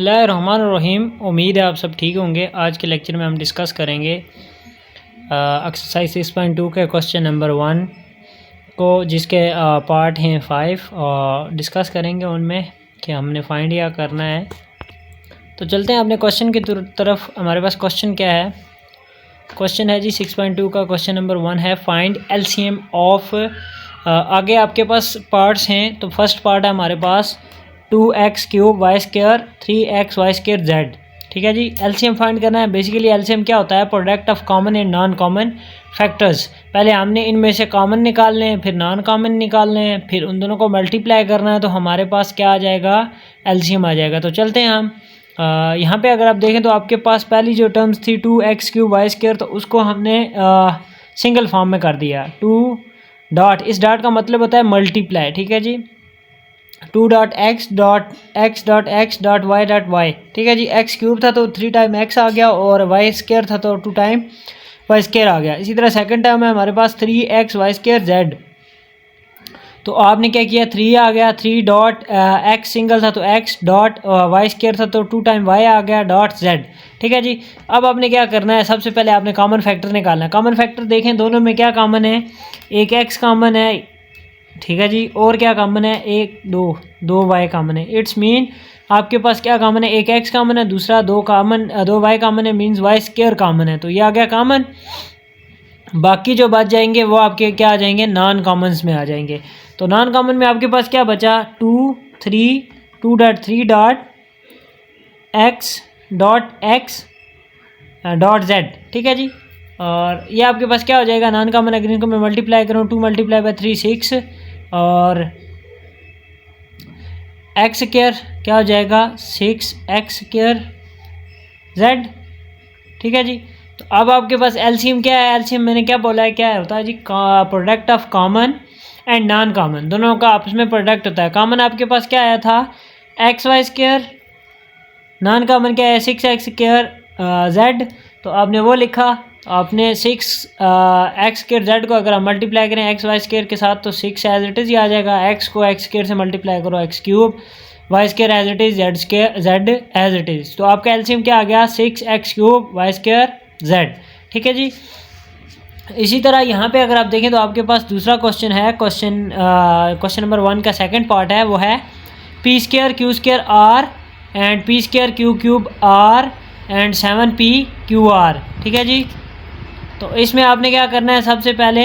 बिस्मिल्लाहिर्रहमानिर्रहीम। उम्मीद है आप सब ठीक होंगे। आज के लेक्चर में हम डिस्कस करेंगे एक्सरसाइज 6.2 के क्वेश्चन नंबर 1 को, जिसके पार्ट हैं 5 और डिस्कस करेंगे उनमें कि हमने फाइंड या करना है। तो चलते हैं अपने क्वेश्चन की तरफ। हमारे पास क्वेश्चन क्या है? क्वेश्चन है जी 6.2 का क्वेश्चन नंबर 1 है फाइंड एलसीएम ऑफ। आगे आपके पास पार्ट्स हैं। तो फर्स्ट पार्ट है हमारे पास 2x cube y square 3x y square z. ठीक है जी, एलसीएम फाइंड करना है। बेसिकली एलसीएम क्या होता है? Product of common and non common factors. पहले हमने इनमें से कॉमन निकालने हैं, फिर नॉन कॉमन निकालने हैं, फिर उन दोनों को मल्टीप्लाई करना है, तो हमारे पास क्या आ जाएगा? एलसीएम आ जाएगा। तो चलते हैं हम यहाँ पे अगर आप देखें तो आपके पास पहली जो टर्म्स थी 2x क्यूब वाई स्क्र, तो उसको हमने सिंगल फॉर्म में कर दिया। 2 डॉट, इस डॉट का मतलब होता है मल्टीप्लाई। ठीक है जी, 2 dot x dot x dot x dot y dot y. ठीक है जी, एक्स क्यूब था तो 3 टाइम एक्स आ गया, और वाई स्क्र था तो 2 टाइम वाई स्क्र आ गया। इसी तरह सेकंड टर्म है हमारे पास 3x वाई स्क्र जेड। तो आपने क्या किया? 3 आ गया, 3 डॉट एक्स सिंगल था तो एक्स डॉट वाई स्क्र था तो 2 टाइम वाई आ गया डॉट जेड। ठीक है जी, अब आपने क्या करना है? सबसे पहले आपने कॉमन फैक्टर निकालना है। कॉमन फैक्टर देखें दोनों में क्या कॉमन है? एक एक्स कॉमन है। ठीक है जी, और क्या कॉमन है? एक दो वाई कॉमन है। इट्स मीन आपके पास क्या कॉमन है? एक एक्स कॉमन है, दूसरा 2 वाई कॉमन है, मीन्स वाई स्क्र कॉमन है। तो ये आ गया कॉमन। बाकी जो बच जाएंगे वो आपके क्या आ जाएंगे? नॉन कॉमन्स में आ जाएंगे। तो नॉन कॉमन में आपके पास क्या बचा? 2 dot 3 dot x dot Z. ठीक है जी, और ये आपके पास क्या हो जाएगा? नॉन कॉमन अगर इनको मैं मल्टीप्लाई करूँ, 2 मल्टीप्लाई बाई 3 6, और एक्स स्क्र क्या हो जाएगा? 6x square z. ठीक है जी, तो अब आपके पास एलसीएम क्या है? एलसीएम मैंने क्या बोला है? क्या होता है जी? Product of common and non common, दोनों का आपस में प्रोडक्ट होता है। कॉमन आपके पास क्या आया था? X y square. Non common क्या है? 6x square Z. तो आपने वो लिखा। आपने 6x स्क्र जेड को अगर हम मल्टीप्लाई करें एक्स वाई स्क्र के साथ तो 6 एज इट इज़ ही आ जाएगा। एक्स को एक्स स्क्र से मल्टीप्लाई करो x cube, y square as it is, z as it is. तो आपका एलसीएम क्या आ गया? 6x cube y square z. ठीक है जी, इसी तरह यहाँ पे अगर आप देखें तो आपके पास दूसरा क्वेश्चन है। क्वेश्चन नंबर 1 का सेकंड पार्ट है, वो है p square q square r and p square q cube r and 7p q r. ठीक है जी, तो इसमें आपने क्या करना है? सबसे पहले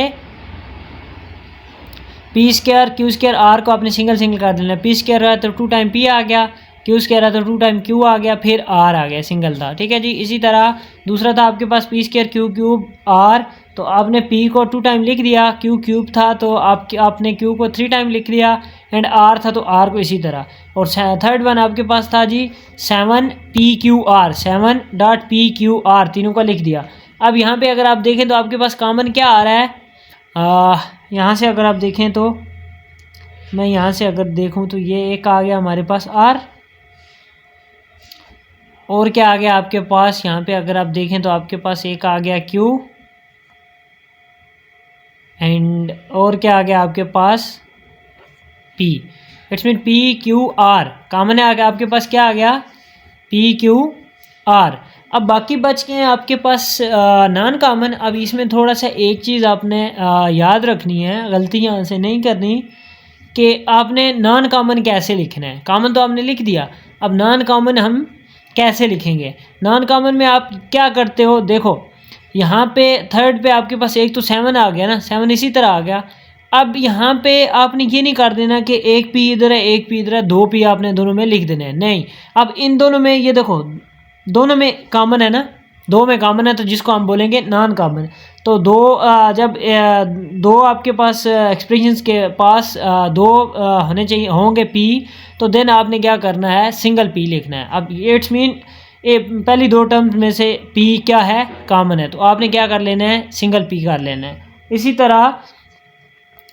P square q square are को आपने सिंगल कर देना है। पी स्क्र है तो 2 टाइम पी आ गया, क्यू स्क्र है तो 2 टाइम क्यू आ गया, फिर आर आ गया, सिंगल था। ठीक है जी, इसी तरह दूसरा था आपके पास p square q cube r, तो आपने पी को 2 टाइम लिख दिया, क्यू क्यूब था तो आपने क्यू को 3 टाइम लिख दिया, एंड आर था तो आर को इसी तरह। और थर्ड वन आपके पास था जी 7p q are, 7 dot P q are, तीनों का लिख दिया। अब यहाँ पे अगर आप देखें तो आपके पास कॉमन क्या आ रहा है? यहाँ से अगर आप देखें तो मैं यहाँ से अगर देखूँ तो ये एक आ गया हमारे पास आर, और क्या आ गया आपके पास? यहाँ पे अगर आप देखें तो आपके पास एक आ गया क्यू, एंड और क्या आ गया आपके पास? P. It's mean p q r common है। आ गया आपके पास क्या आ गया? P q r. अब बाकी बच गए हैं आपके पास नॉन कॉमन। अब इसमें थोड़ा सा एक चीज़ आपने याद रखनी है, गलती यहाँ से नहीं करनी, कि आपने नॉन कॉमन कैसे लिखना है। कॉमन तो आपने लिख दिया, अब नॉन कॉमन हम कैसे लिखेंगे? नॉन कॉमन में आप क्या करते हो? देखो यहाँ पे थर्ड पे आपके पास एक तो 7 आ गया ना, 7 इसी तरह आ गया। अब यहाँ पे आपने ये नहीं कर देना कि एक पी इधर है एक पी इधर है, 2 पी आपने दोनों में लिख देना है, नहीं। अब इन दोनों में ये देखो, दोनों में कॉमन है ना, 2 में कॉमन है तो जिसको हम बोलेंगे नॉन कॉमन। तो जब 2 आपके पास एक्सप्रेशंस के पास 2 होने चाहिए होंगे पी, तो देन आपने क्या करना है? सिंगल पी लिखना है। अब इट्स मीन पहली 2 टर्म्स में से पी क्या है? कॉमन है, तो आपने क्या कर लेना है? सिंगल पी कर लेना है। इसी तरह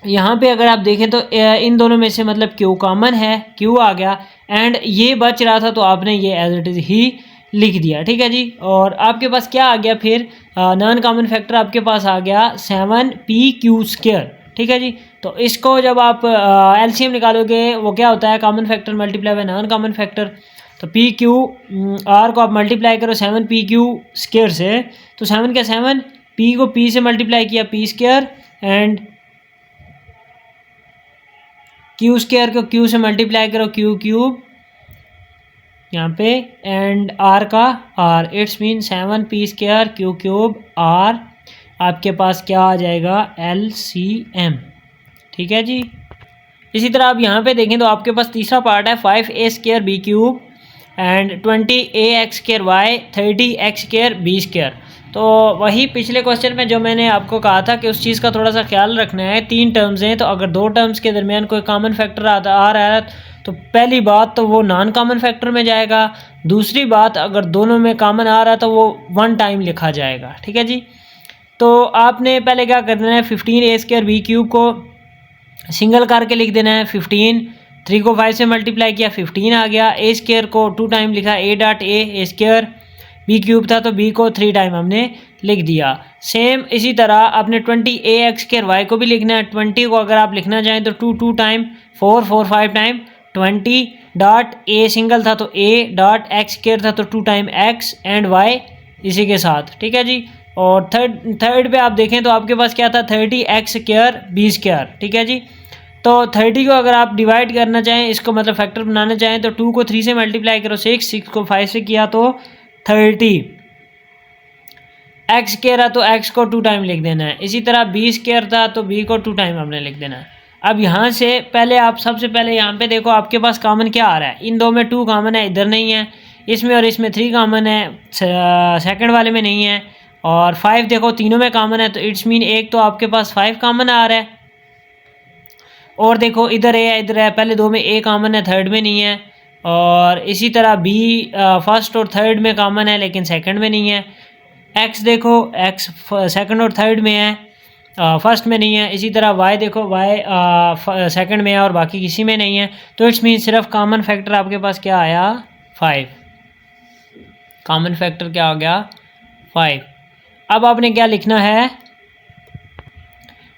यहाँ पे अगर आप देखें तो इन दोनों में से मतलब क्यू कॉमन है, क्यू आ गया, एंड ये बच रहा था तो आपने ये एज इट इज़ ही लिख दिया। ठीक है जी, और आपके पास क्या आ गया फिर? नॉन कॉमन फैक्टर आपके पास आ गया 7p क्यू स्क्र। ठीक है जी, तो इसको जब आप एलसीएम निकालोगे वो क्या होता है? Common factor multiply by non common factor. तो पी क्यू आर को आप मल्टीप्लाई करो 7pq स्क्वायर से, तो 7 क्या 7, पी को पी से मल्टीप्लाई किया p square, and q square को क्यू से मल्टीप्लाई करो क्यू क्यूब यहाँ पे, एंड आर का r, it's mean 7p square q cube r, आपके पास क्या आ जाएगा LCM। ठीक है जी। इसी तरह आप यहाँ पे देखें तो आपके पास तीसरा पार्ट है 5a square b cube and 20ax square y 30x square b square. तो वही पिछले क्वेश्चन में जो मैंने आपको कहा था कि उस चीज़ का थोड़ा सा ख्याल रखना है। 3 टर्म्स हैं, तो अगर 2 टर्म्स के दरमियान कोई कॉमन फैक्टर आ रहा है तो पहली बात तो वो नॉन कॉमन फैक्टर में जाएगा, दूसरी बात अगर दोनों में कॉमन आ रहा है तो वो 1 टाइम लिखा जाएगा। ठीक है जी। तो आपने पहले क्या करना है, 15a स्क्वायर बी क्यूब को सिंगल करके लिख देना है 15, 3 को 5 से मल्टीप्लाई किया 15 आ गया, ए स्क्वायर को 2 टाइम लिखा a dot a square, b cube था तो बी को 3 टाइम हमने लिख दिया। सेम इसी तरह आपने 20ax स्क्वायर वाई को भी लिखना है। 20 को अगर आप लिखना चाहें तो 2 time 4 5 time 20 dot a single था तो a डॉट एक्स स्क्वायर था तो 2 टाइम x एंड y इसी के साथ। ठीक है जी। और थर्ड पे आप देखें तो आपके पास क्या था 30x स्क्वायर बी स्क्वायर। ठीक है जी। तो 30 को अगर आप डिवाइड करना चाहें, इसको मतलब फैक्टर बनाना चाहें, तो 2 को 3 से मल्टीप्लाई करो 6 को 5 से किया तो 30, x स्क्वायर है तो x को 2 टाइम लिख देना है। इसी तरह b स्क्वायर था तो b को 2 टाइम हमने लिख देना है। अब यहाँ से पहले आप सबसे पहले यहाँ पे देखो आपके पास कॉमन क्या आ रहा है, इन दो में 2 कॉमन है, इधर नहीं है, इसमें और इसमें 3 कॉमन है, सेकंड वाले में नहीं है, और 5 देखो तीनों में कॉमन है, तो इट्स मीन एक तो आपके पास 5 कॉमन आ रहा है, और देखो इधर ए है इधर है, पहले 2 में ए कॉमन है थर्ड में नहीं है, और इसी तरह बी फर्स्ट और थर्ड में कॉमन है लेकिन सेकंड में नहीं है, एक्स देखो एक्स सेकंड और थर्ड में है फर्स्ट में नहीं है, इसी तरह वाई देखो वाई सेकंड में है और बाकी किसी में नहीं है, तो इट्स मीन सिर्फ कॉमन फैक्टर आपके पास क्या आया 5, कॉमन फैक्टर क्या आ गया 5। अब आपने क्या लिखना है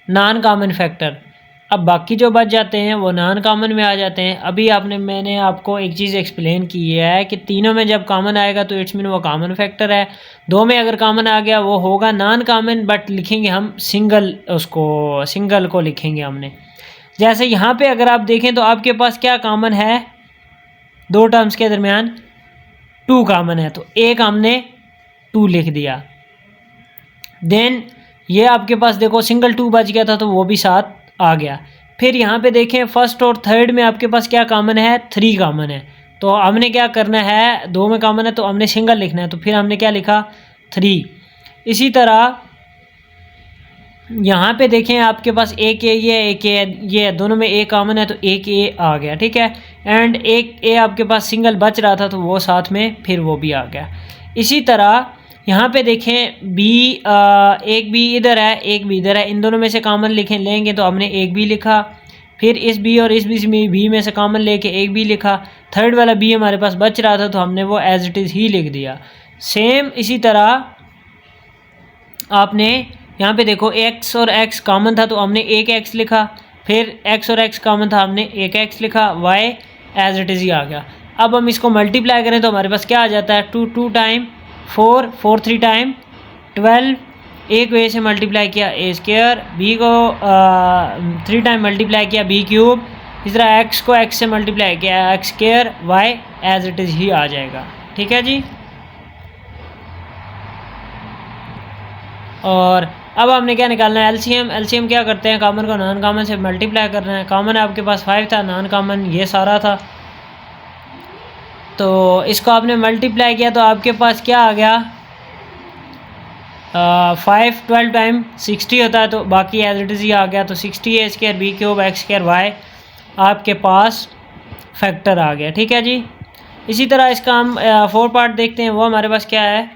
नॉन कॉमन फैक्टर। अब बाकी जो बच जाते हैं वो नॉन कॉमन में आ जाते हैं। अभी मैंने आपको एक चीज़ एक्सप्लेन की है कि तीनों में जब कॉमन आएगा तो इट्स मीन वो कॉमन फैक्टर है, 2 में अगर कॉमन आ गया वो होगा नॉन कॉमन, बट लिखेंगे हम सिंगल को लिखेंगे हमने। जैसे यहाँ पे अगर आप देखें तो आपके पास क्या कॉमन है 2 टर्म्स के दरमियान 2 कॉमन है, तो एक हमने 2 लिख दिया। देन ये आपके पास देखो सिंगल 2 बच गया था तो वो भी साथ आ गया। फिर यहाँ पे देखें फर्स्ट और थर्ड में आपके पास क्या कॉमन है 3 कॉमन है, तो हमने क्या करना है 2 में कॉमन है तो हमने सिंगल लिखना है, तो फिर हमने क्या लिखा 3। इसी तरह यहाँ पे देखें आपके पास एक ए ये दोनों में ए कॉमन है तो एक ए आ गया। ठीक है। एंड एक ए आपके पास सिंगल बच रहा था तो वो साथ में फिर वो भी आ गया। इसी तरह यहाँ पे देखें बी एक बी इधर है एक बी इधर है, इन दोनों में से कॉमन लेंगे तो हमने एक बी लिखा, फिर इस बी और इस बी में से कॉमन लेके एक बी लिखा, थर्ड वाला बी हमारे पास बच रहा था तो हमने वो एज इट इज़ ही लिख दिया। सेम इसी तरह आपने यहाँ पे देखो x और x कॉमन था तो हमने एक x लिखा, फिर x और x कॉमन था हमने एक x लिखा, y एज इट इज़ ही आ गया। अब हम इसको मल्टीप्लाई करें तो हमारे पास क्या आ जाता है 2 टाइम 4 3 टाइम 12, एक वे से मल्टीप्लाई किया ए स्क्वायर, बी को 3 टाइम मल्टीप्लाई किया बी क्यूब, इस तरह x को x से मल्टीप्लाई किया x square, y as it is ही आ जाएगा। ठीक है जी। और अब आपने क्या निकालना है एलसीएम क्या करते हैं कॉमन को नॉन कॉमन से मल्टीप्लाई करना है। कॉमन आपके पास 5 था, नॉन कॉमन ये सारा था, तो इसको आपने मल्टीप्लाई किया तो आपके पास क्या आ गया 5 12 टाइम 60 होता है, तो बाकी एज इट इज़ ही आ गया, तो 60 a square b cube x square y आपके पास फैक्टर आ गया। ठीक है जी। इसी तरह इसका हम 4 पार्ट देखते हैं, वो हमारे पास क्या है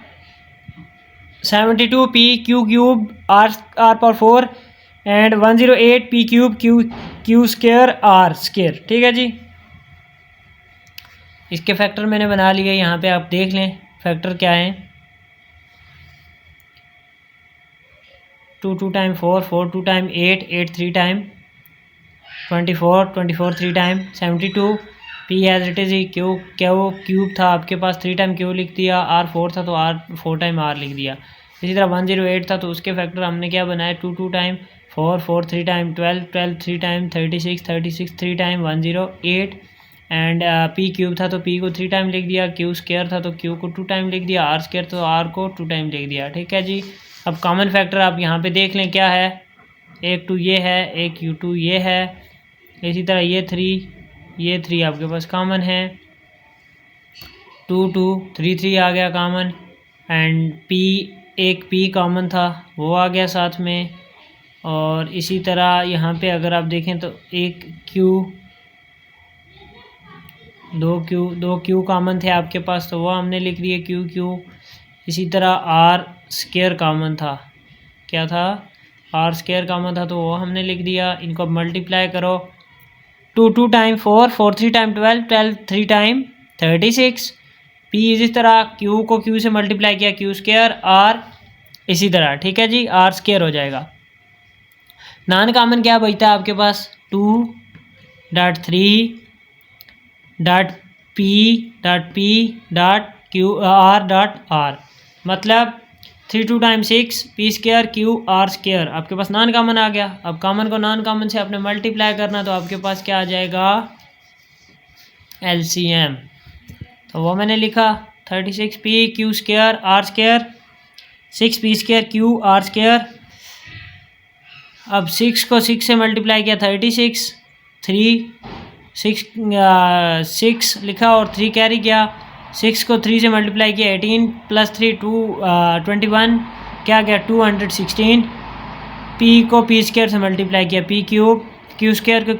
72 p q cube r power 4 and 108 p cube q square r square. ठीक है जी। इसके फैक्टर मैंने बना लिए, यहाँ पे आप देख लें फैक्टर क्या है 2 time 4 2 time 8 3 time 24 3 time 72 p as it is ही क्यू क्यूब था आपके पास 3 टाइम क्यू लिख दिया, आर 4 था तो आर 4 टाइम आर लिख दिया। इसी तरह 108 था तो उसके फैक्टर हमने क्या बनाया 2 time, 4 3 time, 12 3 time, 36 3 time, 108 and P cube था तो पी को 3 टाइम लिख दिया, क्यू स्क्वायर था तो क्यू को 2 टाइम लिख दिया, आर स्क्वायर तो आर को 2 टाइम लिख दिया। ठीक है जी। अब कॉमन फैक्टर आप यहाँ पे देख लें क्या है, एक 2 ये है, एक U2 ये है, इसी तरह ये 3 आपके पास कॉमन है, 2 2 3 3 आ गया कॉमन एंड पी एक पी कॉमन था वो आ गया साथ में। और इसी तरह यहाँ पे अगर आप देखें तो एक क्यू, दो क्यू कॉमन थे आपके पास तो वो हमने लिख दिए क्यू। इसी तरह आर स्क्वायर कॉमन था, क्या था आर स्क्वायर कॉमन था तो वो हमने लिख दिया। इनको मल्टीप्लाई करो, 2 टाइम 4 3 टाइम 12 3 टाइम 36। पी इसी तरह क्यू को क्यू से मल्टीप्लाई किया क्यू स्क्वायर, आर इसी तरह। ठीक है जी, आर स्क्वायर हो जाएगा। नॉन कॉमन क्या बचता है आपके पास 2.3.p.r, मतलब 3 2 time 6 p square q r square आपके पास नॉन कॉमन आ गया। अब कॉमन को नॉन कॉमन से आपने मल्टीप्लाई करना तो आपके पास क्या आ जाएगा LCM, तो वो मैंने लिखा 36 p q square r square, 6 p square q r square. अब 6 को 6 से मल्टीप्लाई किया 36, 6 लिखा और 3 कैरी किया, 6 को 3 से मल्टीप्लाई किया 18 प्लस 3 21 क्या गया 216। पी को पी स्क्वायर से मल्टीप्लाई किया पी क्यूब, क्यू स्क्वायर को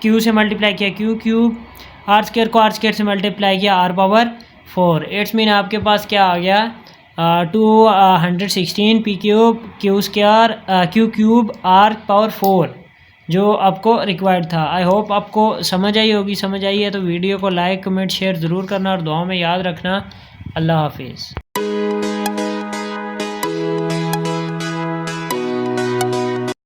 क्यू से मल्टीप्लाई किया क्यू क्यूब, आर स्क्वायर को आर स्क्वायर से मल्टीप्लाई किया आर पावर 4। इट्स मीन आपके पास क्या आ गया 216 p cube q square q cube r power 4 जो आपको रिक्वायर्ड था। आई होप आपको समझ आई होगी। समझ आई है तो वीडियो को लाइक कमेंट शेयर ज़रूर करना और दुआ में याद रखना। अल्लाह हाफिज़।